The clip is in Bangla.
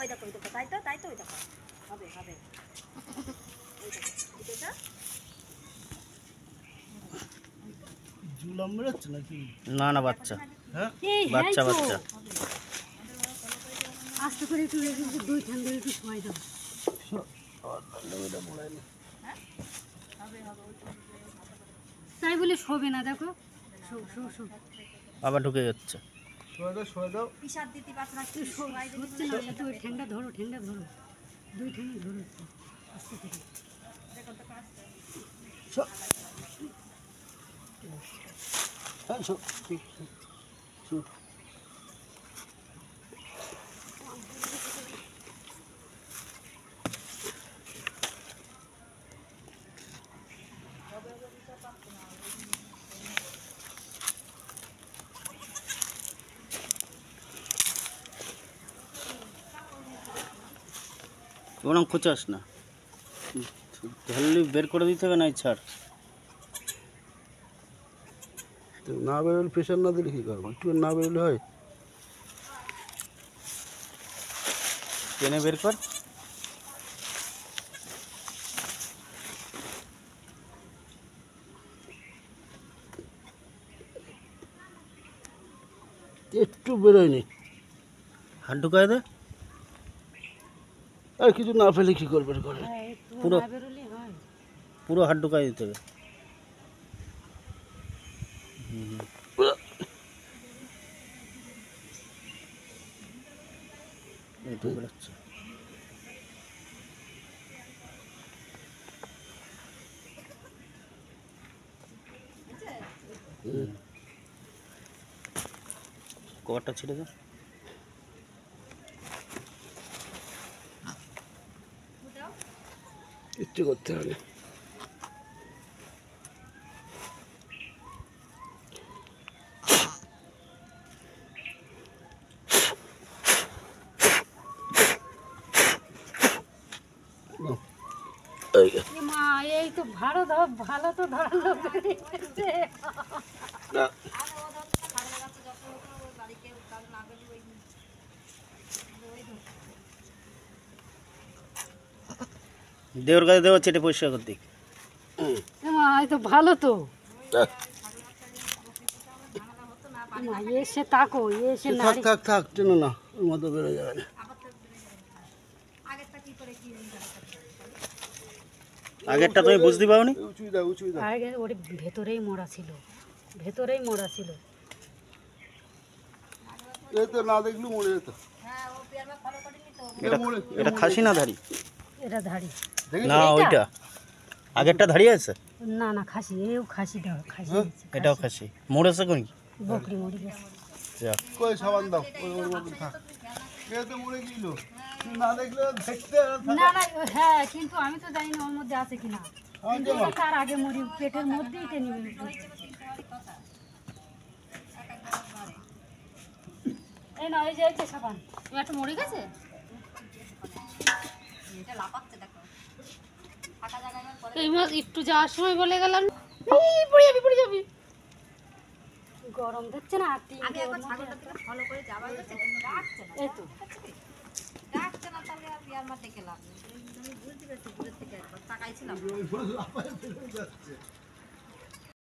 ওই দেখো তাই তো ওই দেখো হবে হবে ওই দেখো এটা জুলাম বেরোচ্ছে নাকি? না না বাচ্চা, হ্যাঁ বাচ্চা বাচ্চা। আস্তে করে একটু দুই ঠান্ডা একটু সময় দাও। তাই বলে শোবে না, দেখো আবার ঢুকে যাচ্ছে। পিসার দিতে পারছ না, হচ্ছে না এত ঠ্যাংটা ধরো দুই ঠ্যাং ধরো আস্তে করে। ওরকম খোঁচাস না, ধরলে বের করে দিতে হবে, নাই ছাড়। না বেরোলে প্রেশার না দিলে কী করবো? একটু না বেরোলে হয়? টেনে বের কর। একটু বেরোয়নি, হাত ঢুকায় দে। আর কিছু না ফেলে কী করবে? পুরো পুরো হাত ঢুকাই দিতে হবে। বেরোচ্ছে। কভারটা ছিঁড়ে দে। কিচ্ছু করতে হবে। মা এই তো ভালো তো ধরালো দেওর কাছে দেওয়া চেটে পরিষ্কার করতে দিক। মা এই তো ভালো তো। এসে তাকো এসে থাক চেনো না, ওর মতো বেরো যাবে না। আগেরটা তুমি বুঝতে পারোনি? আগে ওর ভেতরেই মরা ছিল এই তো না দেখলে মরে যেত। এটা খাসি না ধাড়ি? এটা ধাড়ি না, ওইটা আগেরটা ধাড়ি আছে। না খাসি, এও খাসি দাও, খাসি এটাও খাসি। মরেছে কোন বকরি মরে গেছে। যা কই সাবান দাও, ওর মতো থাক। এ তো মরে গেল, না দেখলে দেখতে না হ্যাঁ, কিন্তু আমি তো জানি না ওর মধ্যে আছে কিনা। তার আগে মরি পেটের মধ্যেই টেনে এই না, এই যে সাবান একটা মরে গেছে। এই মাছ একটু যাওয়ার সময় বলে গেলাম পড়ে যাবি। গরম দেখছে না, ফলো করে যাওয়া গেছে, এই তো ডাকছে না, তাহলে আর বিয়ার মাঠে গেলাম। আমি বুঝতে পেরেছি দূরের থেকে একবার তাকাইছিলাম।